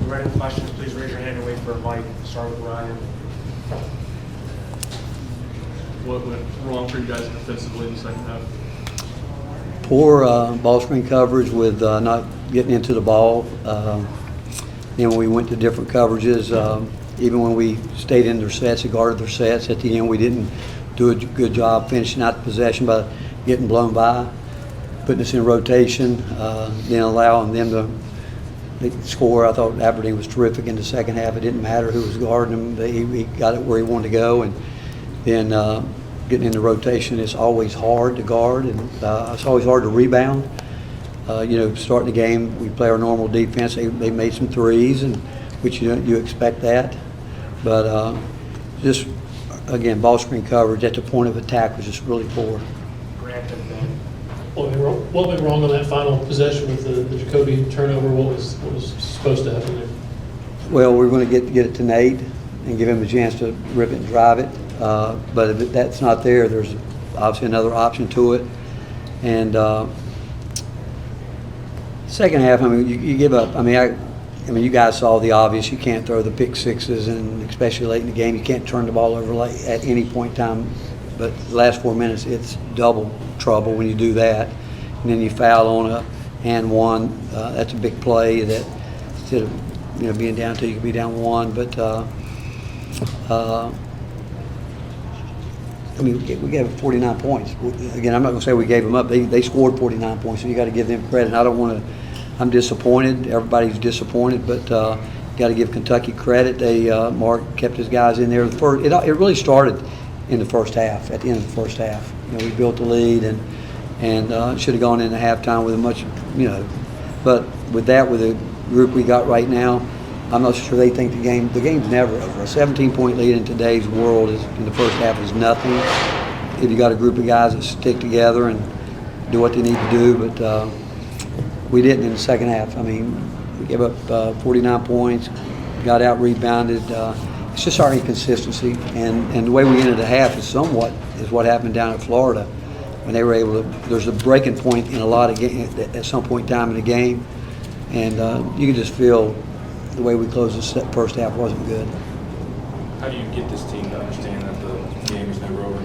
you ready for questions, please raise your hand and wait for a mic. Start with Ryan. What went wrong for you guys defensively in the second half? Poor ball screen coverage with not getting into the ball. Then when we went to different coverages, even when we stayed in their sets and guarded their sets, at the end we didn't do a good job finishing out the possession by getting blown by, putting us in rotation, then allowing them to score. I thought Aberdeen was terrific in the second half. It didn't matter who was guarding him. He got it where he wanted to go. And then getting into rotation, it's always hard to guard, and it's always hard to rebound. Starting the game, we play our normal defense. They made some threes, and which you expect that. But just, again, ball screen coverage at the point of attack was just really poor. Grant and Ben. What went wrong on that final possession with the Jacoby turnover? What was supposed to happen there? Well, we were going to get it to Nate and give him a chance to rip it and drive it. But if that's not there, there's obviously another option to it. And second half, I mean, you give up. I mean, you guys saw the obvious. You can't throw the pick sixes, and especially late in the game, you can't turn the ball over at any point in time. But the last 4 minutes, it's double trouble when you do that. And then you foul on a and one. That's a big play that instead of being down two, you could be down one. But I mean, we gave them 49 points. Again, I'm not going to say we gave them up. They scored 49 points, so you got to give them credit. And I don't want to. I'm disappointed. Everybody's disappointed, but got to give Kentucky credit. Mark kept his guys in there. It really started in the first half. At the end of the first half, we built the lead and should have gone into halftime with a much, But with the group we got right now, I'm not sure they think the game's never over. A 17-point lead in today's world in the first half is nothing. If you got a group of guys that stick together and do what they need to do, but we didn't in the second half. I mean, we gave up 49 points, got out rebounded. It's just our inconsistency, and the way we ended the half is what happened down in Florida when they were able to. There's a breaking point in a lot of games at some point in time in the game, and you can just feel the way we closed the first half wasn't good. How do you get this team to understand that the game is never over?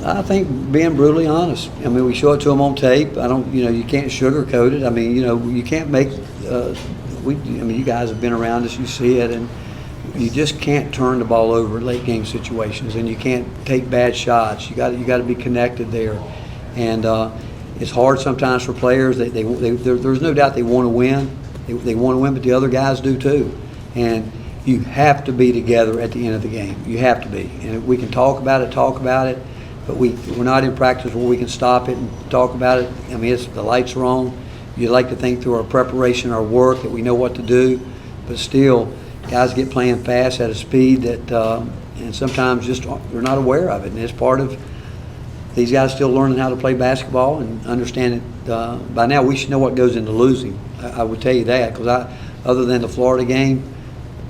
I think being brutally honest. I mean, we show it to them on tape. You can't sugarcoat it. I mean, you can't make. You guys have been around us. You see it, and you just can't turn the ball over in late game situations, and you can't take bad shots. You got to be connected there, and it's hard sometimes for players. There's no doubt they want to win. They want to win, but the other guys do too. And you have to be together at the end of the game. You have to be. And we can talk about it, but we're not in practice where we can stop it and talk about it. I mean, the lights are on. You like to think through our preparation, our work, that we know what to do, but still, guys get playing fast at a speed that, and sometimes just they're not aware of it. And it's part of these guys still learning how to play basketball and understand it. By now, we should know what goes into losing. I would tell you that, because other than the Florida game,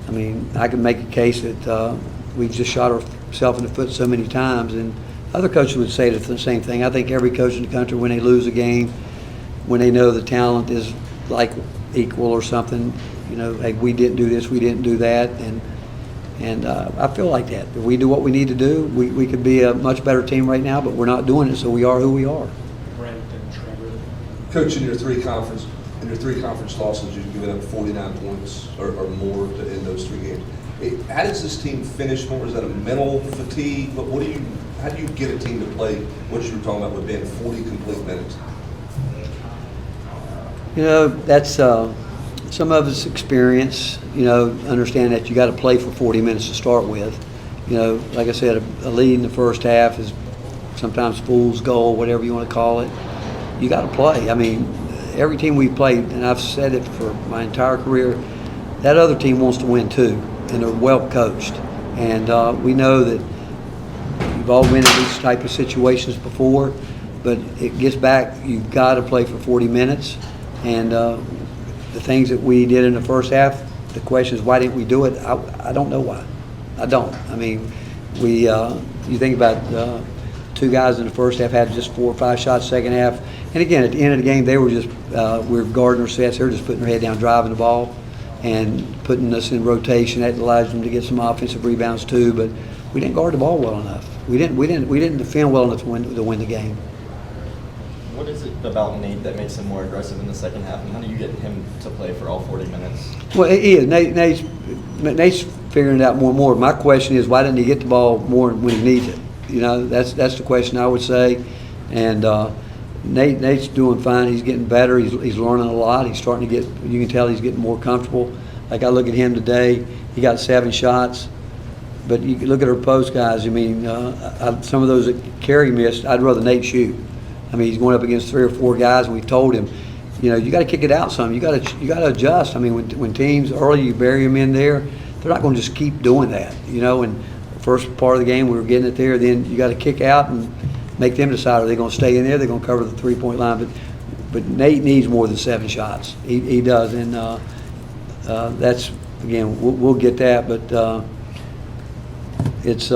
I mean, I can make a case that we've just shot ourselves in the foot so many times. And other coaches would say the same thing. I think every coach in the country, when they lose a game, when they know the talent is like equal or something, hey, we didn't do this, we didn't do that, and I feel like that. If we do what we need to do, we could be a much better team right now, but we're not doing it, so we are who we are. Brent and Trevor. Coach, in your three conference losses, you've given up 49 points or more in those three games. How does this team finish more? Is that a mental fatigue? But how do you get a team to play what you were talking about with being 40 complete minutes? That's some of it's experience. Understand that you got to play for 40 minutes to start with. Like I said, a lead in the first half is sometimes fool's goal, whatever you want to call it. You got to play. I mean, every team we played, and I've said it for my entire career, that other team wants to win too, and they're well coached. And we know that you've all been in these type of situations before, but it gets back, you've got to play for 40 minutes. And the things that we did in the first half, the question is, why didn't we do it? I don't know why. I don't. I mean, you think about two guys in the first half had just 4 or 5 shots second half. And again, at the end of the game, they were just, we were guarding our sets. They were just putting their head down, driving the ball. and putting us in rotation. That allows them to get some offensive rebounds too, but we didn't guard the ball well enough. We didn't defend well enough to win the game. What is it about Nate that makes him more aggressive in the second half, and how do you get him to play for all 40 minutes? Well, he is. Nate's figuring it out more and more. My question is, why didn't he get the ball more when he needs it? You know, that's the question I would say. And Nate's doing fine. He's getting better. He's learning a lot. He's starting to get. You can tell he's getting more comfortable. Like I look at him today, he got 7 shots. But you look at our post guys. I mean, some of those that Kerry missed, I'd rather Nate shoot. I mean, he's going up against 3 or 4 guys, and we told him, you know, you got to kick it out some. You got to adjust. I mean, when teams early you bury them in there, they're not going to just keep doing that. You know, and first part of the game we were getting it there. Then you got to kick out and make them decide, are they going to stay in there? They're going to cover the 3-point line. But Nate needs more than 7 shots. He does, and that's again we'll get that, but it's.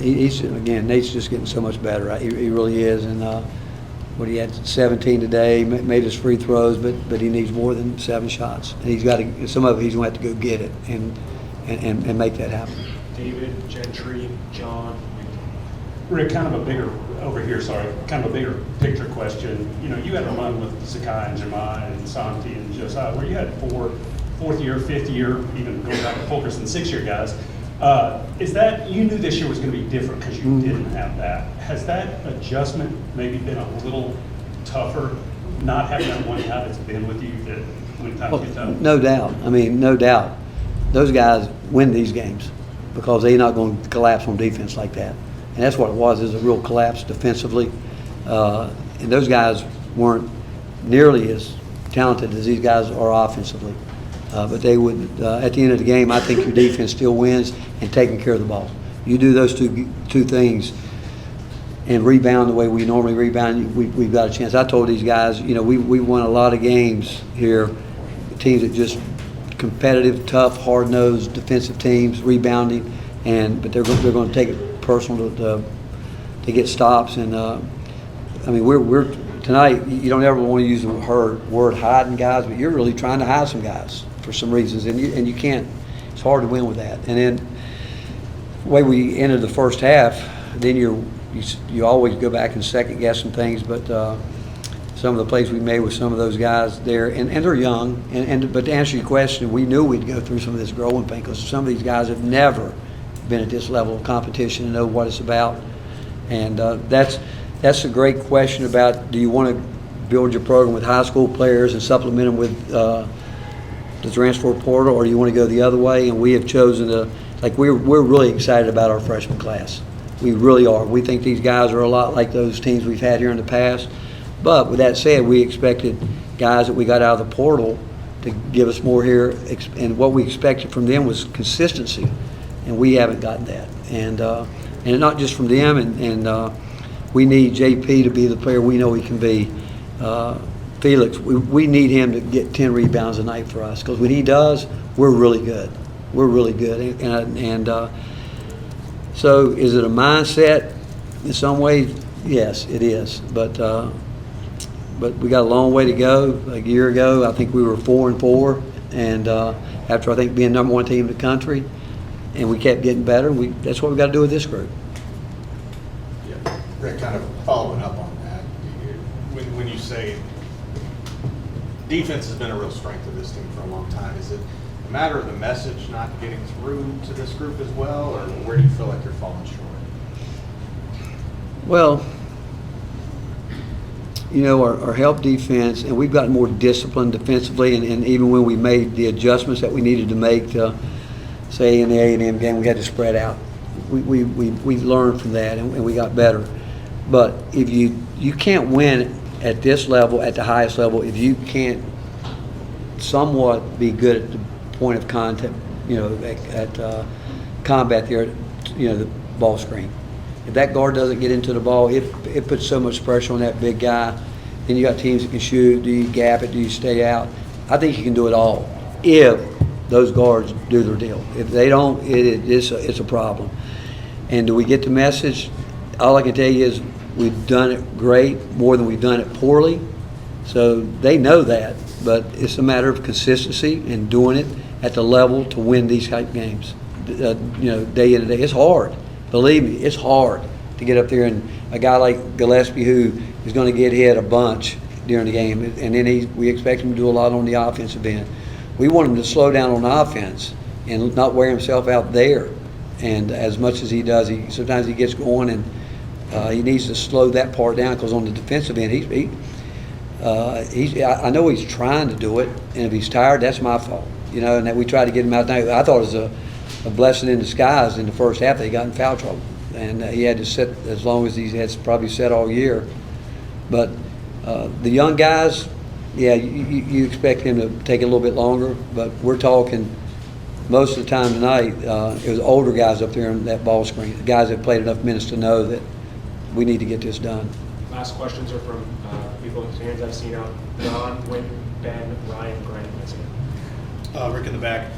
He's again. Nate's just getting so much better. Right? He really is. And what he had 17 today, made his free throws, but he needs more than 7 shots. And he's got to. Some of it he's going to have to go get it and make that happen. David, Gentry, John. Rick, kind of a bigger picture question. You know, you had a run with Zakai and Jemai and Santi and Josiah, where you had 4th year, 5th year, even going back to Fulkerson, 6-year guys. Is that, you knew this year was going to be different because you didn't have that. Has that adjustment maybe been a little tougher, not having that one guy that's been with you that when times get tough? No doubt. I mean, no doubt. Those guys win these games because they're not going to collapse on defense like that. And that's what it was, is a real collapse defensively. And those guys weren't nearly as talented as these guys are offensively. But they would, at the end of the game, I think your defense still wins and taking care of the ball. You do those two things and rebound the way we normally rebound, we've got a chance. I told these guys, you know, we won a lot of games here, teams that just competitive, tough, hard-nosed defensive teams, rebounding, but they're going to take it personal to get stops. And I mean, we're tonight. You don't ever want to use the word hiding guys, but you're really trying to hide some guys for some reasons, and you can't. It's hard to win with that. And then the way we ended the first half, then you always go back and second guess some things, but some of the plays we made with some of those guys there, and they're young, but to answer your question, we knew we'd go through some of this growing pain because some of these guys have never been at this level of competition and know what it's about. And that's a great question about, do you want to build your program with high school players and supplement them with the transfer portal, or do you want to go the other way? And we have chosen we're really excited about our freshman class. We really are. We think these guys are a lot like those teams we've had here in the past. But with that said, we expected guys that we got out of the portal to give us more here, and what we expected from them was consistency, and we haven't gotten that. And not just from them, and we need JP to be the player we know he can be. Felix, we need him to get 10 rebounds a night for us, because when he does, we're really good. We're really good. And so is it a mindset in some ways? Yes, it is. But we got a long way to go. A year ago, I think we were 4-4, and after I think being number 1 team in the country, and we kept getting better. That's what we got to do with this group. Yeah. Rick, kind of following up on that, when you say defense has been a real strength of this team for a long time, is it a matter of the message not getting through to this group as well, or where do you feel like you're falling short? Well, you know, our help defense, and we've gotten more disciplined defensively, and even when we made the adjustments that we needed to make to, say, in the A&M game, we had to spread out. We learned from that, and we got better. But if you can't win at this level, at the highest level, if you can't somewhat be good at the point of contact, you know, at combat there, you know, the ball screen. If that guard doesn't get into the ball, it puts so much pressure on that big guy. Then you got teams that can shoot. Do you gap it? Do you stay out? I think you can do it all if those guards do their deal. If they don't, it's a problem. And do we get the message? All I can tell you is we've done it great, more than we've done it poorly. So they know that. but it's a matter of consistency and doing it at the level to win these type games. Day in and day. It's hard. Believe me, it's hard to get up there, and a guy like Gillespie who is going to get hit a bunch during the game, and then we expect him to do a lot on the offensive end. We want him to slow down on offense and not wear himself out there. And as much as he does, sometimes he gets going, and he needs to slow that part down, because on the defensive end, I know he's trying to do it, and if he's tired, that's my fault. And that we tried to get him out there. I thought it was a blessing in disguise in the first half that he got in foul trouble, and he had to sit as long as he has probably sat all year. But the young guys, yeah, you expect him to take a little bit longer, but we're talking most of the time tonight, it was older guys up there in that ball screen, the guys that played enough minutes to know that we need to get this done. Last questions are from people whose hands I've seen out. Don, Wynn, Ben, Ryan, Grant, that's it. Rick in the back.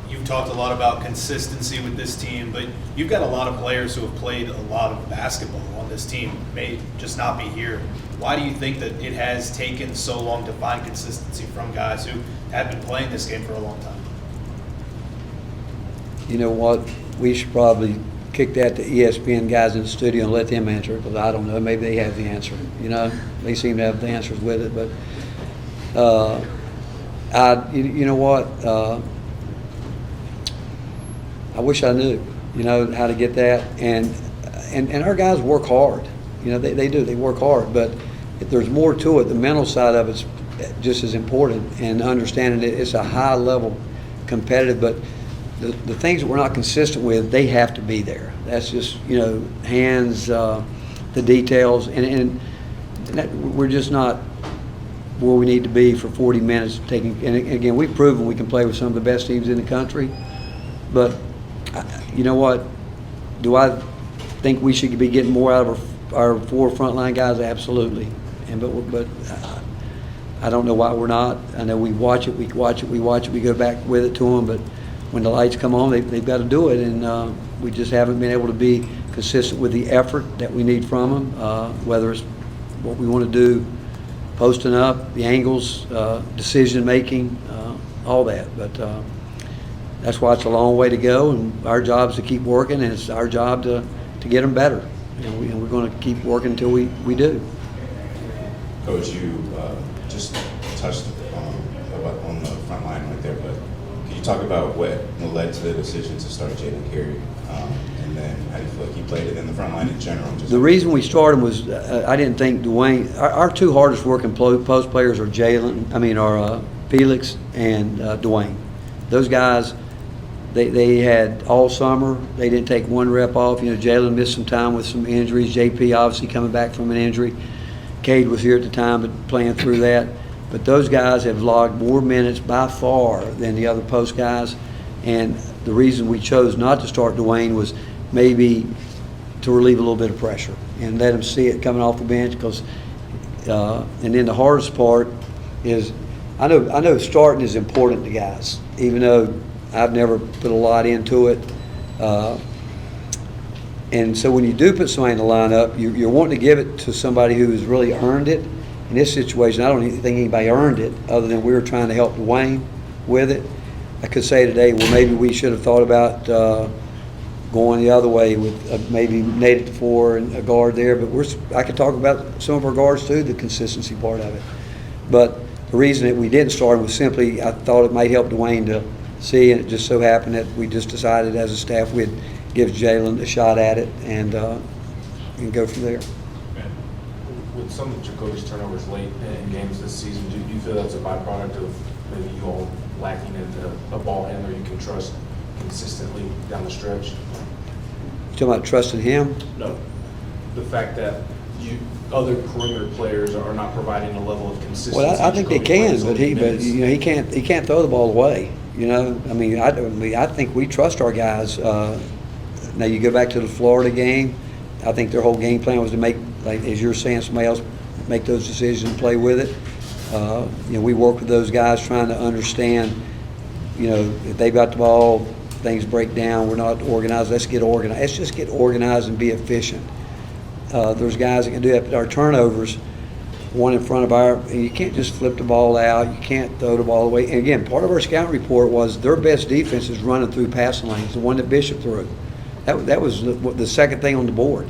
You've talked a lot about consistency with this team, but you've got a lot of players who have played a lot of basketball on this team, may just not be here. Why do you think that it has taken so long to find consistency from guys who have been playing this game for a long time? You know what? We should probably kick that to ESPN guys in the studio and let them answer it, because I don't know. Maybe they have the answer. They seem to have the answers with it. But you know what? I wish I knew, how to get that. And our guys work hard. They do. They work hard. But if there's more to it, the mental side of it's just as important. And understanding it, it's a high level competitive, but the things that we're not consistent with, they have to be there. That's just, hands, the details, and that, we're just not where we need to be for 40 minutes taking. And again, we've proven we can play with some of the best teams in the country. But you know what? Do I think we should be getting more out of our 4 frontline guys? Absolutely. But I don't know why we're not. I know we watch it. We go back with it to them, but when the lights come on, they've got to do it, and we just haven't been able to be consistent with the effort that we need from them, whether it's what we want to do, posting up, the angles, decision-making, all that. But that's why it's a long way to go, and our job is to keep working, and it's our job to get them better. And we're going to keep working until we do. Coach, you just touched on the front line right there, but can you talk about what led to the decision to start Jalen Carey, and then how do you feel like he played it in the front line in general? The reason we started was I didn't think Dwayne. Our 2 hardest working post players are Felix and Dwayne. Those guys, they had all summer. They didn't take 1 rep off. Jalen missed some time with some injuries. JP obviously coming back from an injury. Cade was here at the time, but playing through that. But those guys have logged more minutes by far than the other post guys. And the reason we chose not to start Dwayne was maybe to relieve a little bit of pressure and let him see it coming off the bench. Because, and then the hardest part is, I know starting is important to guys, even though I've never put a lot into it. And so when you do put somebody in the lineup, you're wanting to give it to somebody who has really earned it. In this situation, I don't even think anybody earned it, other than we were trying to help Dwayne with it. I could say today, well, maybe we should have thought about going the other way with maybe Nate at the 4 and a guard there. But I could talk about some of our guards too, the consistency part of it. But the reason that we didn't start was simply I thought it might help Dwayne to see, and it just so happened that we just decided as a staff we'd give Jalen a shot at it and go from there. With some of Jacoby's turnovers late in games this season, do you feel that's a byproduct of maybe you all lacking a ball handler you can trust consistently down the stretch? You talking about trusting him? No. The fact that other perimeter players are not providing a level of consistency. Well, I think they can, but he can't throw the ball away. I think we trust our guys. Now you go back to the Florida game. I think their whole game plan was to make, like as you're saying, somebody else make those decisions and play with it. We work with those guys trying to understand, if they've got the ball, things break down, we're not organized, let's get organized. Let's just get organized and be efficient. There's guys that can do that, but our turnovers, one in front of and you can't just flip the ball out, you can't throw the ball away. And again, part of our scout report was their best defense is running through passing lanes, the one that Bishop threw. That was the second thing on the board.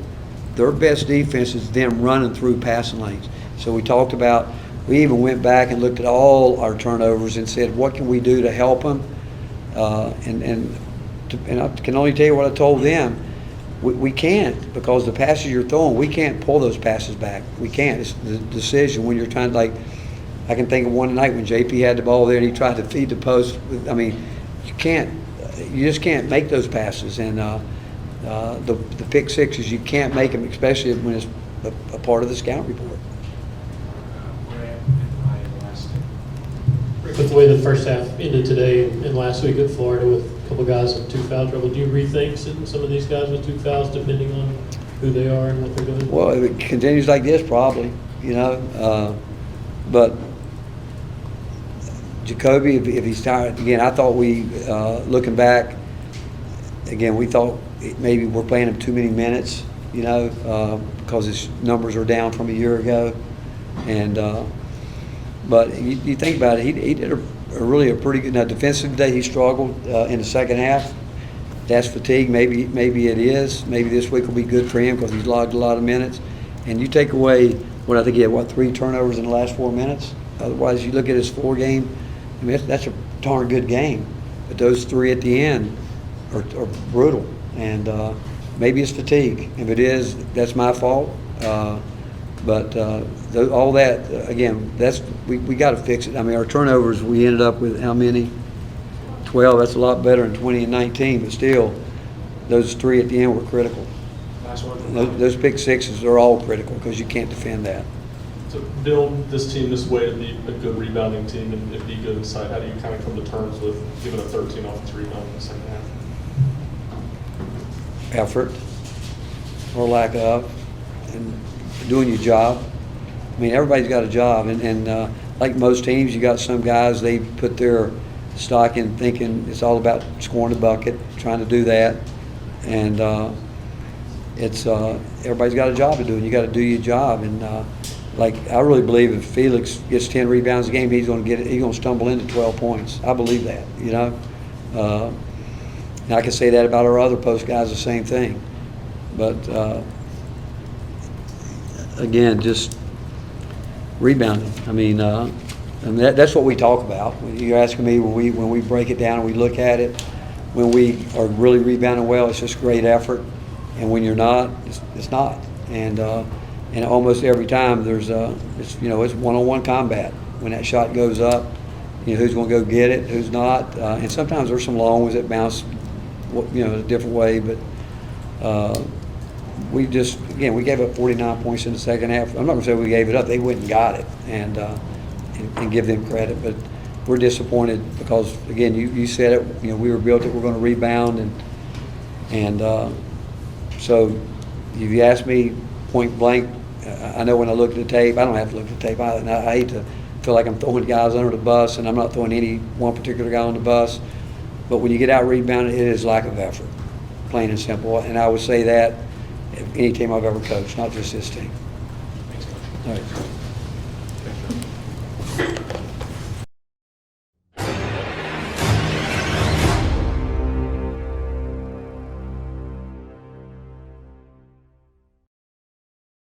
Their best defense is them running through passing lanes. So we talked about, we even went back and looked at all our turnovers and said, what can we do to help them? And I can only tell you what I told them. We can't, because the passes you're throwing, we can't pull those passes back. We can't. It's the decision when you're trying to, like, I can think of one night when JP had the ball there and he tried to feed the post. I mean, you just can't make those passes. And the pick sixes, you can't make them, especially when it's a part of the scout report. With the way the first half ended today and last week at Florida with a couple guys with 2 foul trouble, do you rethink sitting some of these guys with 2 fouls depending on who they are and what they're doing? Well, if it continues like this, probably, but Jacoby, if he's tired, again, I thought looking back, again, we thought maybe we're playing him too many minutes, because his numbers are down from a year ago. And, but you think about it, he did a pretty good. Now, defensive day, he struggled in the second half. That's fatigue. Maybe it is. Maybe this week will be good for him because he's logged a lot of minutes. And you take away what I think he had, 3 turnovers in the last 4 minutes. Otherwise, you look at his 4 game. I mean, that's a darn good game. But those 3 at the end are brutal. And maybe it's fatigue. If it is, that's my fault. But all that, again, we got to fix it. I mean, our turnovers, we ended up with how many? 12. That's a lot better than 20 and 19. But still, those 3 at the end were critical. Last one. Those pick sixes are all critical because you can't defend that. To build this team this way to be a good rebounding team and be good inside, how do you kind of come to terms with giving a 13 offensive rebound in the second half? Effort or lack of, and doing your job. I mean, everybody's got a job, and like most teams, you got some guys, they put their stock in thinking it's all about scoring the bucket, trying to do that, and it's everybody's got a job to do, and you got to do your job. And like, I really believe if Felix gets 10 rebounds a game, he's going to stumble into 12 points. I believe that, and I can say that about our other post guys, the same thing. But again, just rebounding. I mean, and that's what we talk about. You're asking me when we break it down and we look at it, when we are really rebounding well, it's just great effort, and when you're not, it's not. And almost every time there's it's one-on-one combat. When that shot goes up, who's going to go get it, who's not, and sometimes there's some long ones that bounce, a different way, but. We gave up 49 points in the second half. I'm not going to say we gave it up. They went and got it, and give them credit. But we're disappointed because, again, you said it. We were built that we're going to rebound, and so if you ask me point blank, I know when I look at the tape, I don't have to look at the tape either. And I hate to feel like I'm throwing guys under the bus, and I'm not throwing any one particular guy on the bus. But when you get out rebounded, it is lack of effort, plain and simple. And I would say that any team I've ever coached, not just this team. Thanks, Coach. All right.